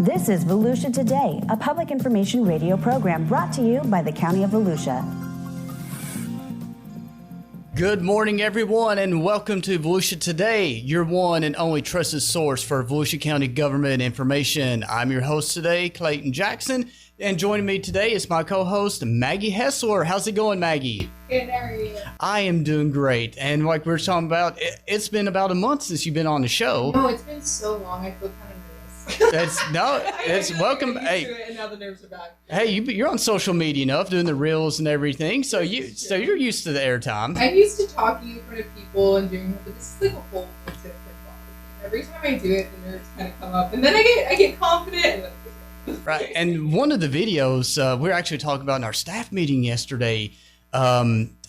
This is Volusia Today, a public information radio program brought to you by the County of Volusia. Good morning, everyone, and welcome to Volusia Today, your one and only trusted source for Volusia County government information. I'm your host today, Clayton Jackson, and joining me today is my co-host, Maggie Hessler. How's it going, Maggie? Good, how are you? I am doing great, and like we were talking about, it's been about a month since you've been on the show. No, it's been so long, I feel kind of nervous. It's welcome. Hey, and now the nerves are back. Hey, you're on social media enough, doing the reels and everything, so you're used to the airtime. I'm used to talking in front of people and doing, but this is like a whole different body. Every time I do it, the nerves kind of come up, and then I get confident. And right, and one of the videos we were actually talking about in our staff meeting yesterday.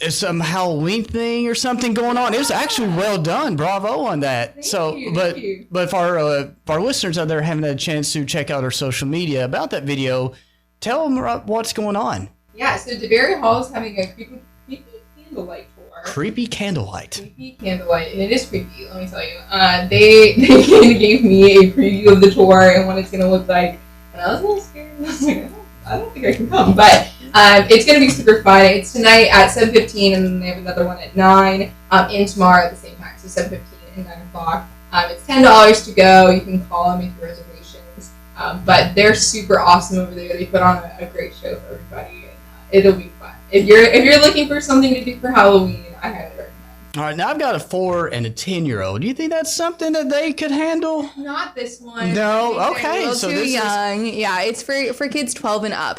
Is some Halloween thing or something going on. It was actually well done. Bravo on that. Thank you. But for our listeners out there haven't had a chance to check out our social media about that video, tell them what's going on. Yeah, so DeBerry Hall is having a creepy candlelight tour. Creepy candlelight, and it is creepy. Let me tell you. They kind of gave me a preview of the tour and what it's gonna look like, and I was a little scared. I was like, I don't think I can come, but. It's going to be super fun. It's tonight at 7:15, and then they have another one at 9, and tomorrow at the same time, so 7:15 and 9 o'clock. It's $10 to go. You can call and make your reservations, but they're super awesome over there. They put on a great show for everybody, and it'll be fun. If you're looking for something to do for Halloween, I highly recommend. All right, now I've got a 4 and a 10-year-old. Do you think that's something that they could handle? Not this one. No, okay. So too young. Yeah, it's for kids 12 and up.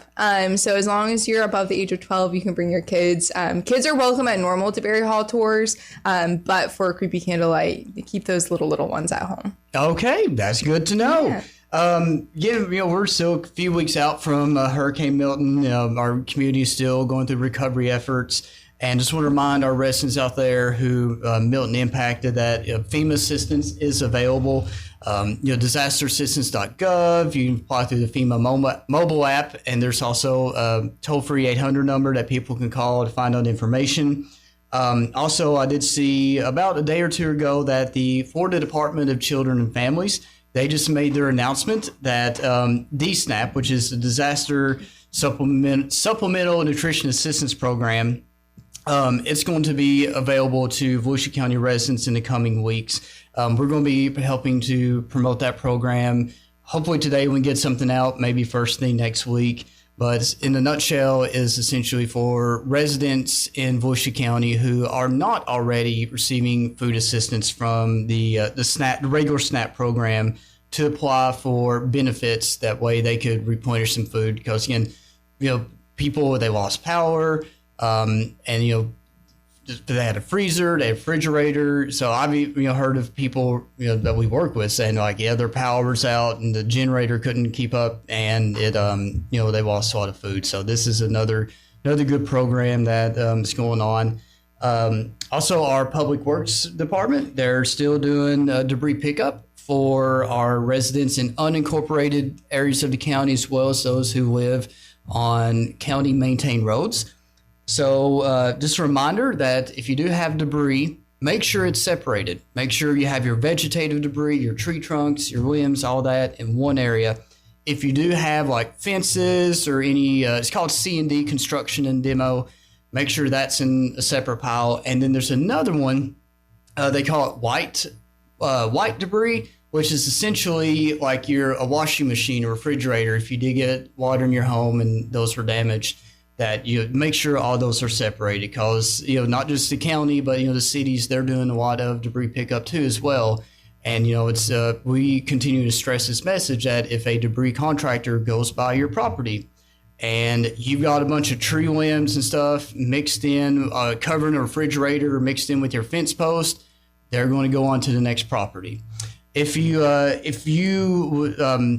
So as long as you're above the age of 12, you can bring your kids. Kids are welcome at normal DeBerry Hall tours, but for Creepy Candlelight, keep those little ones at home. Okay, that's good to know. Yeah. We're still a few weeks out from Hurricane Milton. Our community is still going through recovery efforts. And just want to remind our residents out there who Milton impacted that FEMA assistance is available. Disasterassistance.gov. You can apply through the FEMA mobile app, and there's also a toll-free 800 number that people can call to find out information. Also, I did see about a day or two ago that the Florida Department of Children and Families, they just made their announcement that DSNAP, which is the Disaster Supplemental Nutrition Assistance Program, it's going to be available to Volusia County residents in the coming weeks. We're going to be helping to promote that program. Hopefully today we can get something out, maybe first thing next week. But in a nutshell, is essentially for residents in Volusia County who are not already receiving food assistance from the regular SNAP program to apply for benefits. That way they could replenish some food because again, people, they lost power. And they had a freezer, they had a refrigerator. So I've heard of people that we work with saying like, their power's out and the generator couldn't keep up, and it they lost a lot of food. So this is another good program that is going on. Also, our Public Works Department, they're still doing debris pickup for our residents in unincorporated areas of the county, as well as those who live on county maintained roads. So just a reminder that if you do have debris, make sure it's separated. Make sure you have your vegetative debris, your tree trunks, your limbs, all that in one area. If you do have like fences or any, it's called C&D, construction and demo, make sure that's in a separate pile. And then there's another one, they call it white debris, which is essentially like a washing machine or refrigerator. If you did get water in your home and those were damaged, that you make sure all those are separated, because not just the county, but the cities, they're doing a lot of debris pickup too as well. And it's we continue to stress this message that if a debris contractor goes by your property and you've got a bunch of tree limbs and stuff mixed in, covering a refrigerator or mixed in with your fence post, they're going to go on to the next property. If you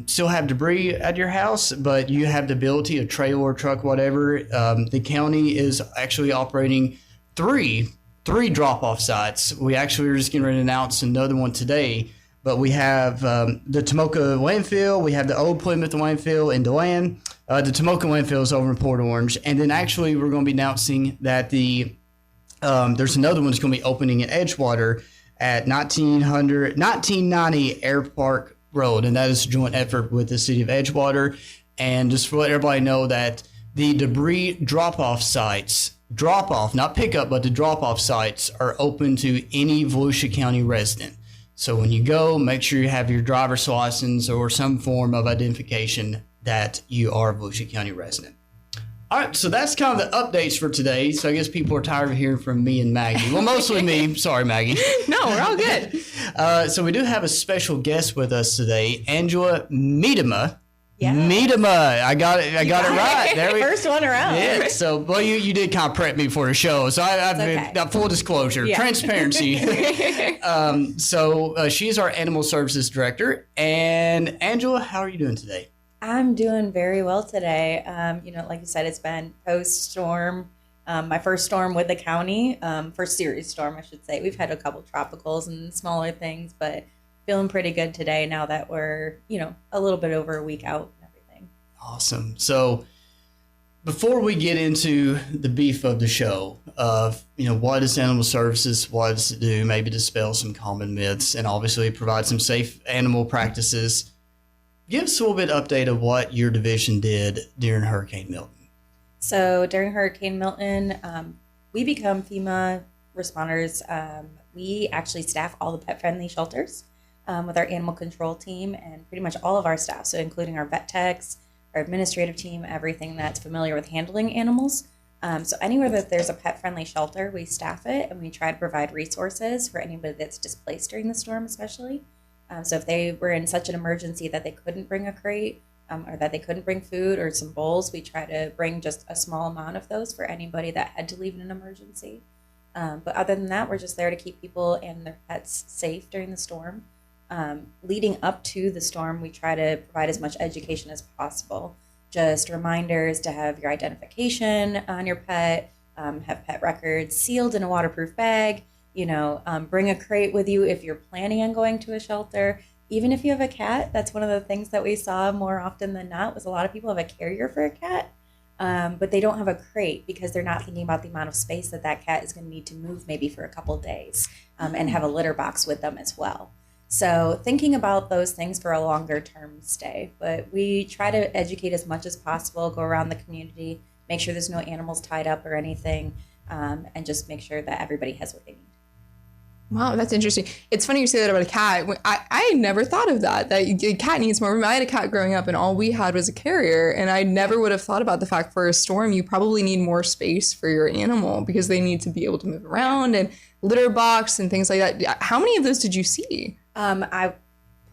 still have debris at your house, but you have the ability, a trailer, truck, whatever, the county is actually operating three drop-off sites. We actually are just getting ready to announce another one today, but we have the Tomoka landfill, we have the old Plymouth landfill in DeLand. The Tomoka landfill is over in Port Orange, and then actually we're going to be announcing that there's another one that's going to be opening in Edgewater at 1990 Air Park road, and that is a joint effort with the city of Edgewater. And just to let everybody know that the debris drop-off sites, not pickup, but the drop-off sites are open to any Volusia County resident. So when you go, make sure you have your driver's license or some form of identification that you are a Volusia County resident. All right, so that's kind of the updates for today. So I guess people are tired of hearing from me and Maggie. Well, mostly me. Sorry, Maggie. No, we're all good. So we do have a special guest with us today, Angela Miedema. Yeah. Miedema. I got it right. There we First one around. Yeah. So, well, you did kind of prep me for the show. So I've okay. got full disclosure, transparency. So she's our animal services director. And Angela, how are you doing today? I'm doing very well today. Like you said, it's been post-storm. My first storm with the county, first serious storm, I should say. We've had a couple tropicals and smaller things, but feeling pretty good today now that we're, a little bit over a week out and everything. Awesome. So before we get into the beef of the show of, what is animal services, what does it do, maybe dispel some common myths, and obviously provide some safe animal practices, give us a little bit update of what your division did during Hurricane Milton. So during Hurricane Milton, we become FEMA responders. We actually staff all the pet-friendly shelters with our animal control team and pretty much all of our staff, so including our vet techs, our administrative team, everything that's familiar with handling animals. So anywhere that there's a pet-friendly shelter, we staff it, and we try to provide resources for anybody that's displaced during the storm especially. So if they were in such an emergency that they couldn't bring a crate or that they couldn't bring food or some bowls, we try to bring just a small amount of those for anybody that had to leave in an emergency. But other than that, we're just there to keep people and their pets safe during the storm. Leading up to the storm, we try to provide as much education as possible. Just reminders to have your identification on your pet, have pet records sealed in a waterproof bag, bring a crate with you if you're planning on going to a shelter. Even if you have a cat, that's one of the things that we saw more often than not was a lot of people have a carrier for a cat, but they don't have a crate because they're not thinking about the amount of space that cat is going to need to move maybe for a couple days and have a litter box with them as well. So thinking about those things for a longer term stay, but we try to educate as much as possible, go around the community, make sure there's no animals tied up or anything, and just make sure that everybody has what they need. Wow, that's interesting. It's funny you say that about a cat. I never thought of that a cat needs more room. I had a cat growing up and all we had was a carrier, and I never would have thought about the fact for a storm you probably need more space for your animal because they need to be able to move around and litter box and things like that. How many of those did you see? I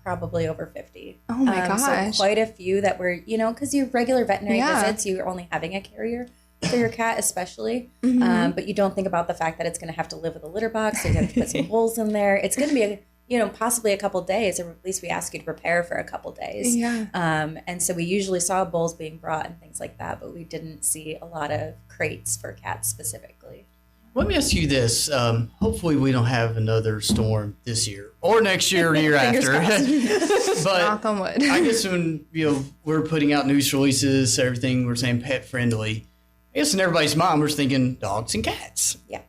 probably over 50. Oh my gosh. So quite a few that were, because your regular veterinary visits, you're only having a carrier for your cat especially, but you don't think about the fact that it's going to have to live with a litter box, so you have to put some bowls in there. It's going to be possibly a couple days, or at least we ask you to prepare for a couple days. And so we usually saw bowls being brought and things like that, but we didn't see a lot of crates for cats specifically. Let me ask you this. Hopefully we don't have another storm this year or next year or the year after. But knock on wood. I guess when we're putting out news releases, everything, we're saying pet friendly. I guess in everybody's mind, we're thinking dogs and cats. Yeah.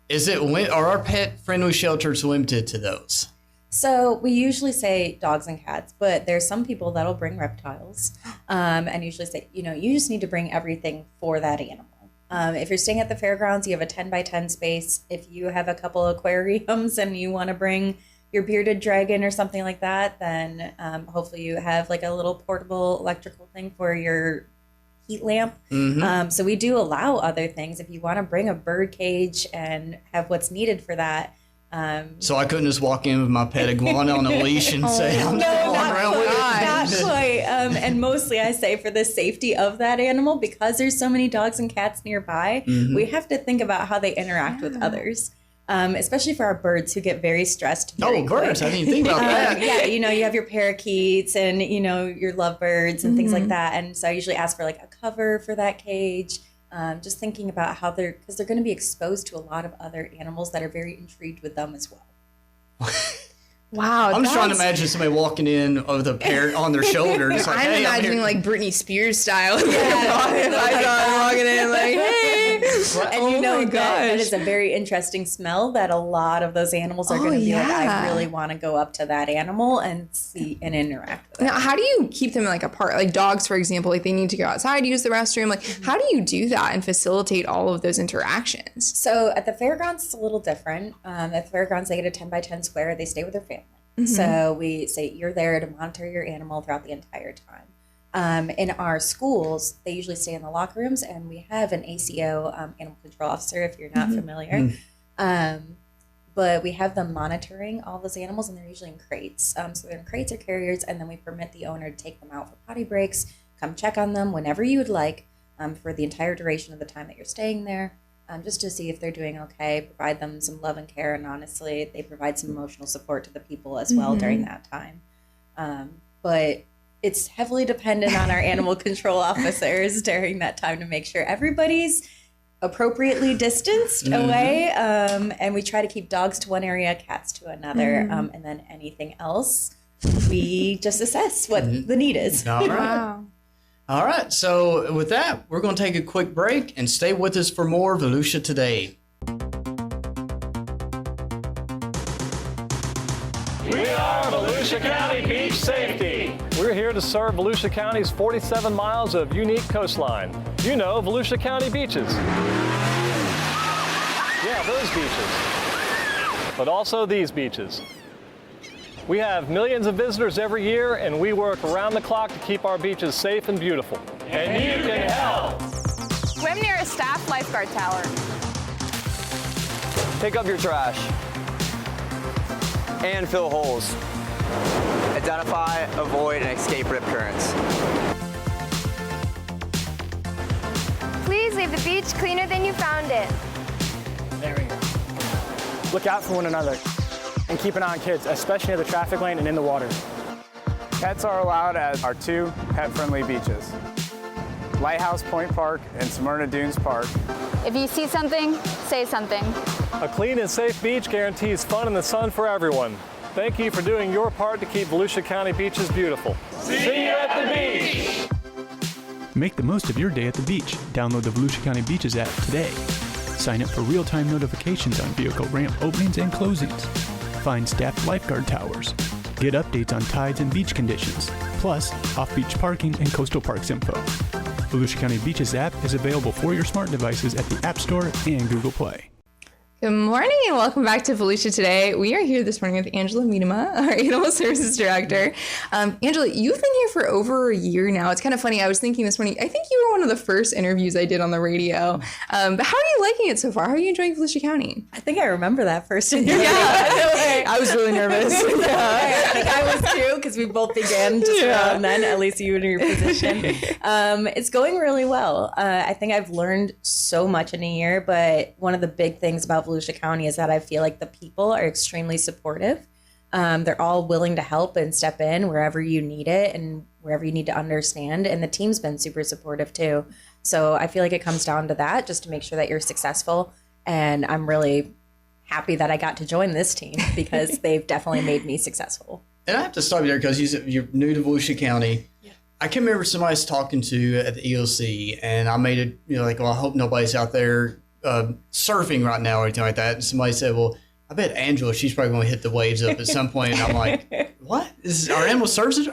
Are our pet friendly shelters limited to those? So we usually say dogs and cats, but there's some people that'll bring reptiles, and usually say, you just need to bring everything for that animal. If you're staying at the fairgrounds, you have a 10 by 10 space. If you have a couple aquariums and you want to bring your bearded dragon or something like that, then hopefully you have like a little portable electrical thing for your heat lamp. So we do allow other things. If you want to bring a bird cage and have what's needed for that. So I couldn't just walk in with my pet iguana on a leash and say, I'm no, walking around with it. Not quite. And mostly I say for the safety of that animal, because there's so many dogs and cats nearby, we have to think about how they interact with others. Especially for our birds who get very stressed very quick. Birds. I didn't even think about that. Yeah, you have your parakeets and, your lovebirds and things like that. And so I usually ask for like a cover for that cage. Just thinking about how because they're going to be exposed to a lot of other animals that are very intrigued with them as well. Wow. I'm just trying to imagine somebody walking in with a parrot on their shoulder. It's like, I'm hey, imagining like Britney Spears style. Yeah. I saw her walking in like, hey. And you know that is a very interesting smell that a lot of those animals are going to be like, I really want to go up to that animal and see and interact with it. Now, how do you keep them like apart? Like dogs, for example, like they need to go outside, use the restroom. Like, how do you do that and facilitate all of those interactions? So at the fairgrounds, it's a little different. At the fairgrounds, they get a 10 by 10 square. They stay with their family. So we say you're there to monitor your animal throughout the entire time. In our schools, they usually stay in the locker rooms, and we have an ACO, animal control officer, if you're not familiar. But we have them monitoring all those animals, and they're usually in crates. So they're in crates or carriers, and then we permit the owner to take them out for potty breaks, come check on them whenever you would like, for the entire duration of the time that you're staying there. Just to see if they're doing okay, provide them some love and care, and honestly, they provide some emotional support to the people as well during that time. But it's heavily dependent on our animal control officers during that time to make sure everybody's appropriately distanced away, and we try to keep dogs to one area, cats to another, and then anything else, we just assess what the need is. All right. Wow. All right, so with that, we're going to take a quick break and stay with us for more Volusia Today. We are Volusia County Beach Safety. We're here to serve Volusia County's 47 miles of unique coastline. You know, Volusia County beaches. Yeah, those beaches. But also these beaches. We have millions of visitors every year, and we work around the clock to keep our beaches safe and beautiful. And you can help. Swim near a staff lifeguard tower. Pick up your trash and fill holes. Identify, avoid, and escape rip currents. Please leave the beach cleaner than you found it. There we go. Look out for one another and keep an eye on kids, especially near the traffic lane and in the water. Pets are allowed at our 2 pet-friendly beaches, Lighthouse Point Park and Smyrna Dunes Park. If you see something, say something. A clean and safe beach guarantees fun in the sun for everyone. Thank you for doing your part to keep Volusia County beaches beautiful. See you at the beach! Make the most of your day at the beach. Download the Volusia County Beaches app today. Sign up for real-time notifications on vehicle ramp openings and closings. Find staffed lifeguard towers. Get updates on tides and beach conditions, plus off-beach parking and coastal parks info. Volusia County Beaches app is available for your smart devices at the App Store and Google Play. Good morning and welcome back to Volusia Today. We are here this morning with Angela Miedema, our Animal Services Director. Angela, you've been here for over a year now. It's kind of funny. I was thinking this morning, I think you were one of the first interviews I did on the radio. But how are you liking it so far? How are you enjoying Volusia County? I think I remember that first interview. Yeah, I was really nervous. I think I was too, because we both began just around then, at least you in your position. It's going really well. I think I've learned so much in a year, but one of the big things about Volusia County is that I feel like the people are extremely supportive. They're all willing to help and step in wherever you need it and wherever you need to understand. And the team's been super supportive too. So I feel like it comes down to that, just to make sure that you're successful. And I'm really happy that I got to join this team because they've definitely made me successful. And I have to stop you there because you're new to Volusia County. Yeah. I can remember somebody I was talking to at the ELC, and I made it, like, well, I hope nobody's out there surfing right now or anything like that. And somebody said, well, I bet Angela, she's probably going to hit the waves up at some point. And I'm like, what? Is our animal services?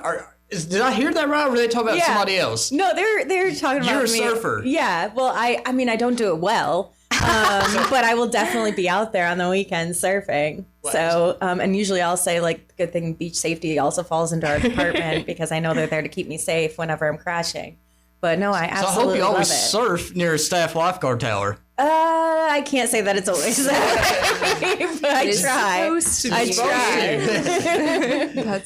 Did I hear that right? Or were they talking about somebody else? No, they're talking about me. You're a surfer. Yeah. Well, I mean, I don't do it well, but I will definitely be out there on the weekends surfing. Wow. So, and usually I'll say, like, good thing beach safety also falls into our department because I know they're there to keep me safe whenever I'm crashing. But no, I absolutely love it. So I hope you always surf near a staff lifeguard tower. I can't say that it's always that way, but I try.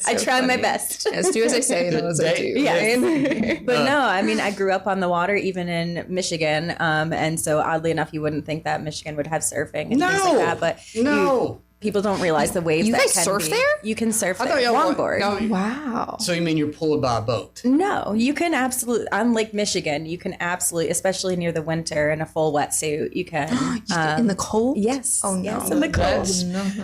I try my best. Yes, do as I say, and as I do. Yes. But no, I mean, I grew up on the water, even in Michigan, and so oddly enough, you wouldn't think that Michigan would have surfing and things like that, but people don't realize the waves. You that guys can surf be. there? You can surf there. Longboard. No, wow. So you mean you're pulled by a boat? No, you can absolutely. On Lake Michigan, you can absolutely, especially near the winter in a full wetsuit, you can. In the cold? Yes. Oh, no. Yes, in the cold.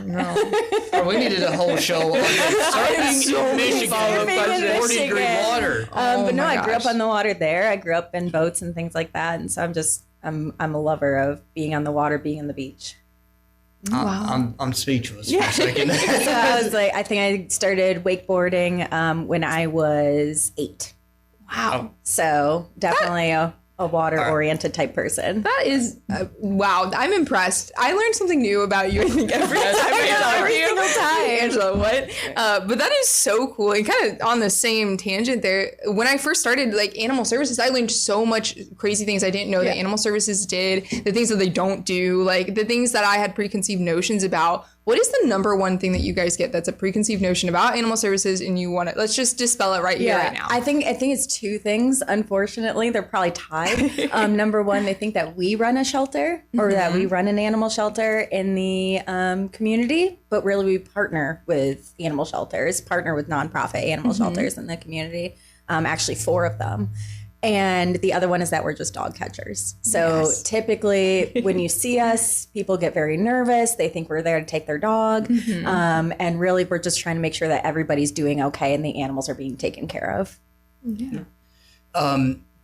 No. We needed a whole show on surfing in Michigan. 40-degree water. But no, I grew up on the water there. I grew up in boats and things like that. And so I'm just I'm a lover of being on the water, being on the beach. I'm speechless for a second. So I think I started wakeboarding when I was 8. Wow. So definitely a water-oriented type person. That is, wow. I'm impressed. I learned something new about you, I think, every time I talk to you. Single time. Angela, what? But that is so cool. And kind of on the same tangent there, when I first started, like, animal services, I learned so much crazy things I didn't know that animal services did, the things that they don't do, like, the things that I had preconceived notions about. What is the number one thing that you guys get that's a preconceived notion about animal services and you want to, let's just dispel it right here, right now. I think it's 2 things. Unfortunately, they're probably tied. Number one, they think that we run a shelter or that we run an animal shelter in the community, but really we partner with animal shelters, partner with nonprofit animal shelters in the community, actually 4 of them. And the other one is that we're just dog catchers. So typically when you see us, people get very nervous. They think we're there to take their dog. And really we're just trying to make sure that everybody's doing okay and the animals are being taken care of.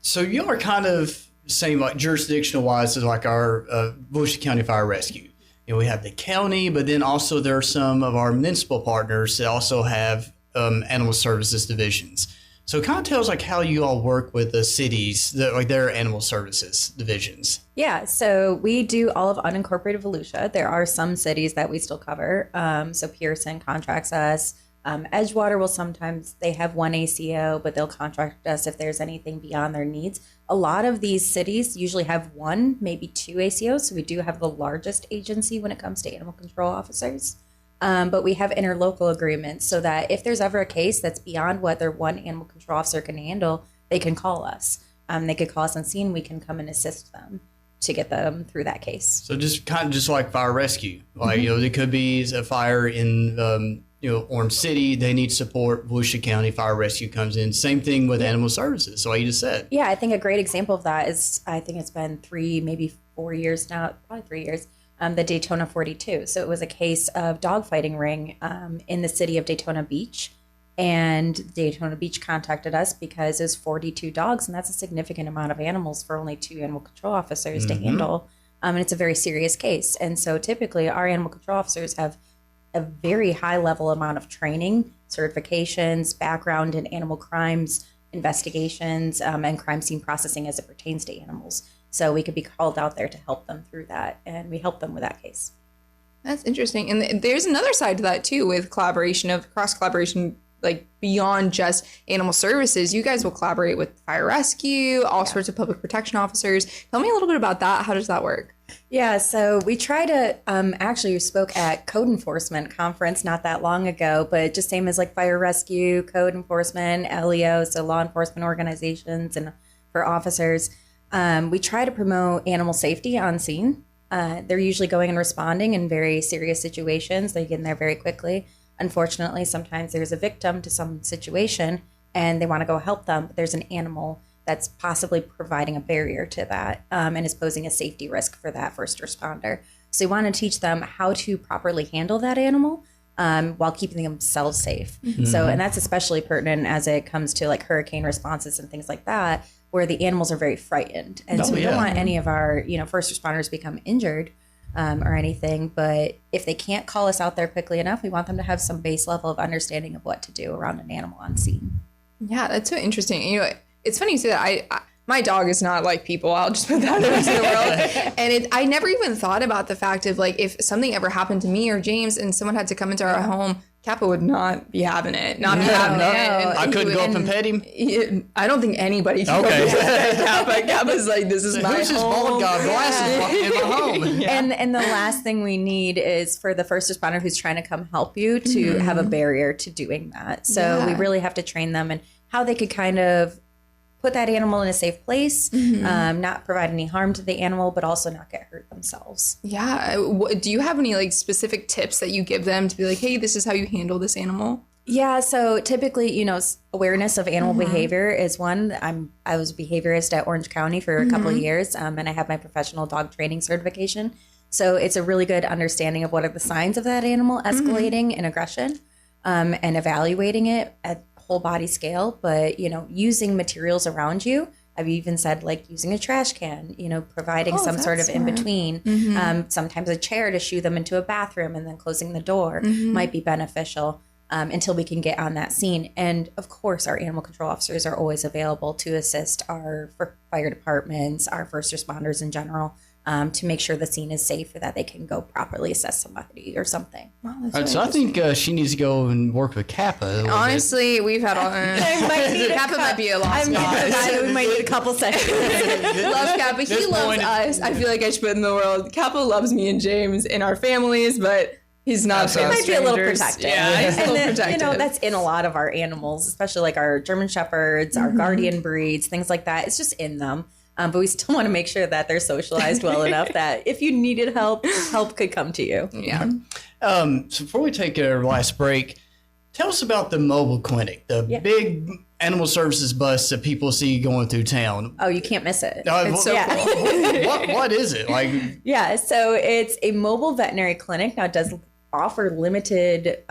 So you are kind of same, like jurisdictional wise, as like our Volusia County Fire Rescue. You know, we have the county, but then also there are some of our municipal partners that also have animal services divisions. So it kind of tells like how you all work with the cities, like their animal services divisions. Yeah, so we do all of unincorporated Volusia. There are some cities that we still cover. So Pearson contracts us. Edgewater will sometimes, they have 1 ACO, but they'll contract us if there's anything beyond their needs. A lot of these cities usually have 1, maybe 2 ACOs. So we do have the largest agency when it comes to animal control officers. But we have interlocal agreements so that if there's ever a case that's beyond what their 1 animal control officer can handle, they can call us. They could call us on scene. We can come and assist them to get them through that case. So just kind of just like fire rescue, like you know, there could be a fire in Orange City. They need support. Volusia County Fire Rescue comes in. Same thing with animal services. So like you just said. Yeah, I think a great example of that is I think it's been 3, maybe 4 years now, probably 3 years. The Daytona 42. So it was a case of dogfighting ring in the city of Daytona Beach. And Daytona Beach contacted us because it was 42 dogs, and that's a significant amount of animals for only 2 animal control officers to handle. And it's a very serious case. And so typically our animal control officers have a very high level amount of training, certifications, background in animal crimes, investigations, and crime scene processing as it pertains to animals. So we could be called out there to help them through that, and we help them with that case. That's interesting. And there's another side to that, too, with cross-collaboration, like beyond just animal services. You guys will collaborate with fire rescue, all sorts of public protection officers. Tell me a little bit about that. How does that work? Yeah, so we try to, actually we spoke at code enforcement conference not that long ago, but just same as like fire rescue, code enforcement, LEO, so law enforcement organizations and for officers. We try to promote animal safety on scene. They're usually going and responding in very serious situations. They get in there very quickly. Unfortunately, sometimes there's a victim to some situation and they want to go help them, but there's an animal that's possibly providing a barrier to that and is posing a safety risk for that first responder. So we want to teach them how to properly handle that animal while keeping themselves safe. So, and that's especially pertinent as it comes to like hurricane responses and things like that, where the animals are very frightened. And so we don't want any of our, first responders to become injured or anything. But if they can't call us out there quickly enough, we want them to have some base level of understanding of what to do around an animal on scene. Yeah, that's so interesting. It's funny you say that. My dog is not like people. I'll just put that in the world. And I never even thought about the fact of like, if something ever happened to me or James and someone had to come into our home, Kappa would not be having it. Not be having it. And I couldn't go up and pet him? I don't think anybody can go up and pet Kappa. Kappa's like, this is my home. Who's this bald guy glasses in my home? And the last thing we need is for the first responder who's trying to come help you to have a barrier to doing that. So we really have to train them and how they could kind of put that animal in a safe place, not provide any harm to the animal, but also not get hurt themselves. Yeah. Do you have any like specific tips that you give them to be like, hey, this is how you handle this animal? Yeah. So typically, awareness of animal behavior is one. I was a behaviorist at Orange County for a couple of years, and I have my professional dog training certification. So it's a really good understanding of what are the signs of that animal escalating in aggression, and evaluating it at whole body scale, but using materials around you I've even said like using a trash can, providing some sort of in between. Sometimes a chair to shoo them into a bathroom and then closing the door might be beneficial until we can get on that scene. And of course, our animal control officers are always available to assist our fire departments, our first responders in general, to make sure the scene is safe so that they can go properly assess somebody or something. Wow, so I think she needs to go and work with Kappa. Honestly, we've had all. Kappa might be a lost cause. We might need a couple seconds. Love Kappa. He loves us. I feel like I should put in the world. Kappa loves me and James and our families, but he's not. He might be a little protective. Yeah, he's a little protective. That's in a lot of our animals, especially like our German Shepherds, our guardian breeds, things like that. It's just in them. But we still want to make sure that they're socialized well enough that if you needed help could come to you. Yeah. So before we take our last break, tell us about the mobile clinic, the big animal services bus that people see going through town. Oh, you can't miss it. It's so cool. What is it? Yeah, so it's a mobile veterinary clinic. Now, it does offer limited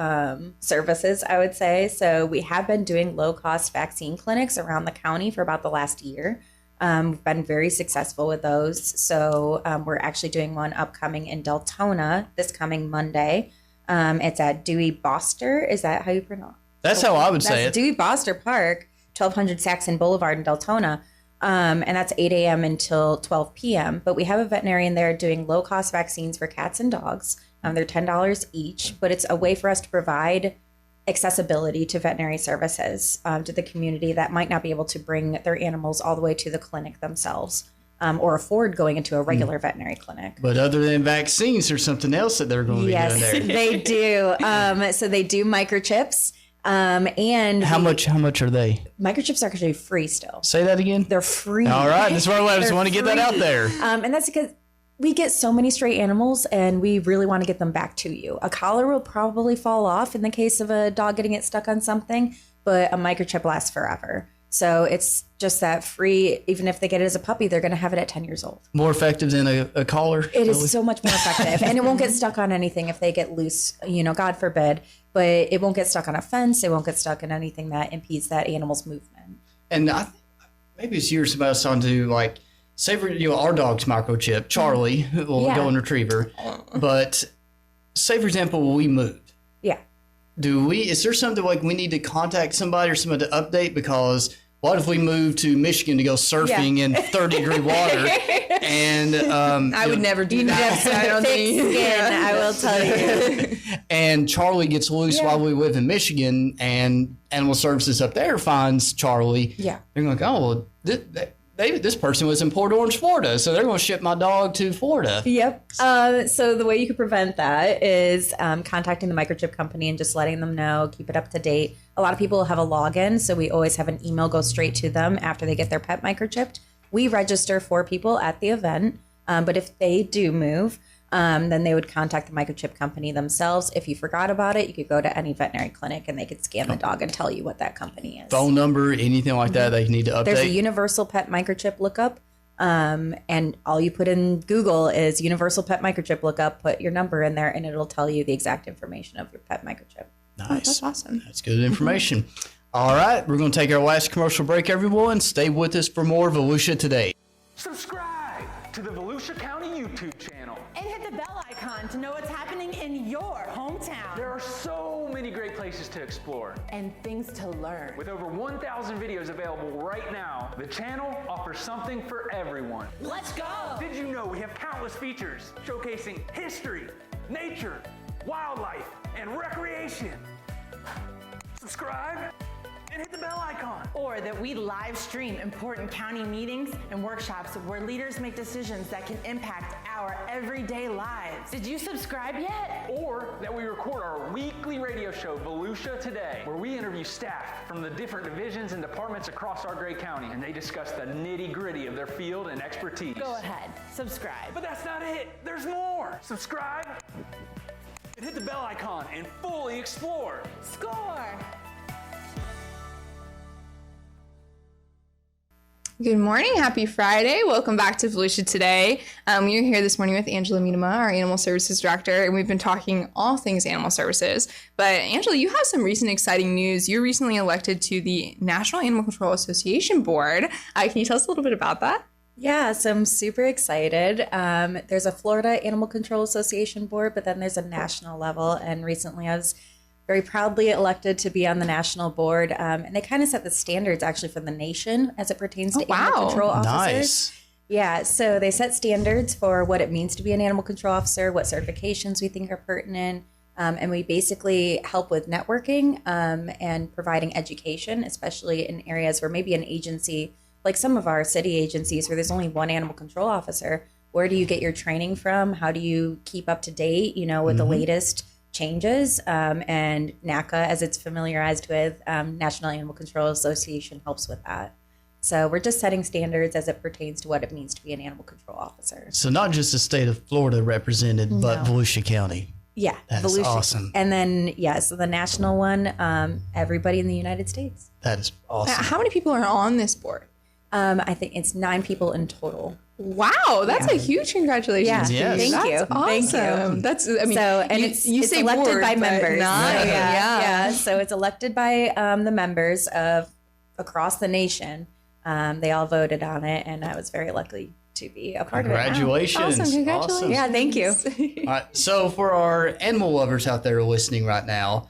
services, I would say. So we have been doing low-cost vaccine clinics around the county for about the last year. We've been very successful with those. So we're actually doing one upcoming in Deltona this coming Monday. It's at Dewey Boster. Is that how you pronounce it? That's how I would say it. Dewey Boster Park, 1200 Saxon Boulevard in Deltona. And that's 8 a.m. until 12 p.m. But we have a veterinarian there doing low-cost vaccines for cats and dogs. They're $10 each, but it's a way for us to provide accessibility to veterinary services to the community that might not be able to bring their animals all the way to the clinic themselves or afford going into a regular veterinary clinic. But other than vaccines, there's something else that they're going to be doing there. Yes, they do. So they do microchips. And how much are they? Microchips are actually free still. Say that again. They're free. All right, that's why I just want to get that out there. And that's because we get so many stray animals and we really want to get them back to you. A collar will probably fall off in the case of a dog getting it stuck on something, but a microchip lasts forever. So it's just that free. Even if they get it as a puppy, they're going to have it at 10 years old. More effective than a collar? It is so much more effective. And it won't get stuck on anything if they get loose, God forbid. But it won't get stuck on a fence. It won't get stuck in anything that impedes that animal's movement. And I think maybe it's years about us on to say for our dog's microchip, Charlie, golden retriever. But say for example, we moved. Yeah. Is there something we need to contact somebody or somebody to update? Because what if we move to Michigan to go surfing in 30-degree water? And I would never do that. So I don't think. I will tell you. And Charlie gets loose while we live in Michigan, and Animal Services up there finds Charlie. Yeah. They're like, oh, well, this person was in Port Orange, Florida, so they're going to ship my dog to Florida. Yep. So the way you could prevent that is contacting the microchip company and just letting them know, keep it up to date. A lot of people have a login, so we always have an email go straight to them after they get their pet microchipped. We register for people at the event, but if they do move, then they would contact the microchip company themselves. If you forgot about it, you could go to any veterinary clinic and they could scan the dog and tell you what that company is. Phone number, anything like that they need to update? There's a universal pet microchip lookup, and all you put in Google is universal pet microchip lookup, put your number in there, and it'll tell you the exact information of your pet microchip. Nice. Oh, that's awesome. That's good information. All right, we're going to take our last commercial break, everyone. Stay with us for more Volusia Today. Subscribe to the Volusia County YouTube channel. And hit the bell icon to know what's happening in your hometown. There are so many great places to explore. And things to learn. With over 1,000 videos available right now, the channel offers something for everyone. Let's go! Did you know we have countless features showcasing history, nature, wildlife, and recreation? Subscribe and hit the bell icon. Or that we live stream important county meetings and workshops where leaders make decisions that can impact our everyday lives. Did you subscribe yet? Or that we record our weekly radio show, Volusia Today, where we interview staff from the different divisions and departments across our great county, and they discuss the nitty-gritty of their field and expertise. Go ahead, subscribe. But that's not it. There's more. Subscribe and hit the bell icon and fully explore. Score! Good morning. Happy Friday. Welcome back to Volusia Today. We are here this morning with Angela Miedema, our Animal Services Director, and we've been talking all things animal services. But Angela, you have some recent exciting news. You were recently elected to the National Animal Control Association Board. Can you tell us a little bit about that? Yeah, so I'm super excited. There's a Florida Animal Control Association board, but then there's a national level. And recently I was very proudly elected to be on the national board. And they kind of set the standards actually for the nation as it pertains to animal control officers. Nice. Yeah, so they set standards for what it means to be an animal control officer, what certifications we think are pertinent. And we basically help with networking and providing education, especially in areas where maybe an agency, like some of our city agencies where there's only one animal control officer. Where do you get your training from? How do you keep up to date, with the latest changes? And NACA, as it's familiarized with, National Animal Control Association, helps with that. So we're just setting standards as it pertains to what it means to be an animal control officer. So not just the state of Florida represented, but Volusia County. Yeah, that is awesome. And then, so the national one, everybody in the United States. That is awesome. How many people are on this board? I think it's 9 people in total. Wow, that's a huge congratulations. Yeah, yes. Thank you. Awesome. Thank you. That's, I mean, so, and you it's say elected board, by but members. Nice. Yeah. So it's elected by the members of across the nation. They all voted on it, and I was very lucky to be a part of it. Congratulations. Awesome. Congratulations. Yeah, thank you. All right, so for our animal lovers out there listening right now,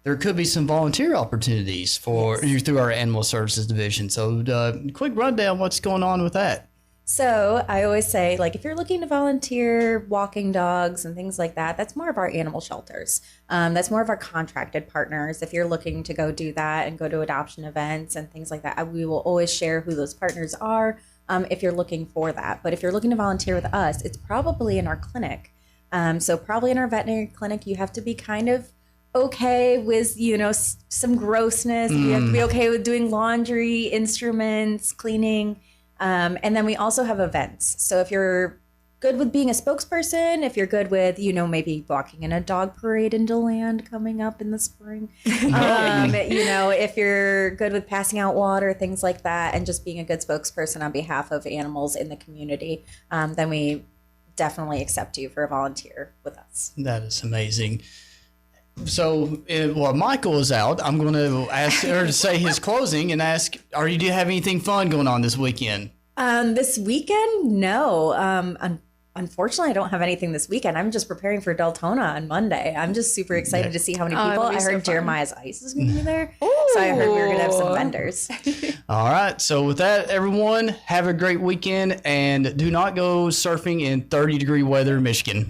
there could be some volunteer opportunities for you through our animal services division. So quick rundown, what's going on with that? So I always say, if you're looking to volunteer walking dogs and things like that, that's more of our animal shelters. That's more of our contracted partners. If you're looking to go do that and go to adoption events and things like that, we will always share who those partners are if you're looking for that. But if you're looking to volunteer with us, it's probably in our clinic. So probably in our veterinary clinic, you have to be kind of okay with, some grossness. You have to be okay with doing laundry, instruments, cleaning. And then we also have events. So if you're good with being a spokesperson, if you're good with, maybe walking in a dog parade in DeLand coming up in the spring, if you're good with passing out water, things like that, and just being a good spokesperson on behalf of animals in the community, then we definitely accept you for a volunteer with us. That is amazing. So while Michael is out, I'm going to ask her to say his closing and ask, do you have anything fun going on this weekend? This weekend? No. Unfortunately, I don't have anything this weekend. I'm just preparing for Deltona on Monday. I'm just super excited to see how many people. I heard Jeremiah's Ice is going to be there. So I heard we were going to have some vendors. All right. So with that, everyone, have a great weekend and do not go surfing in 30-degree weather in Michigan.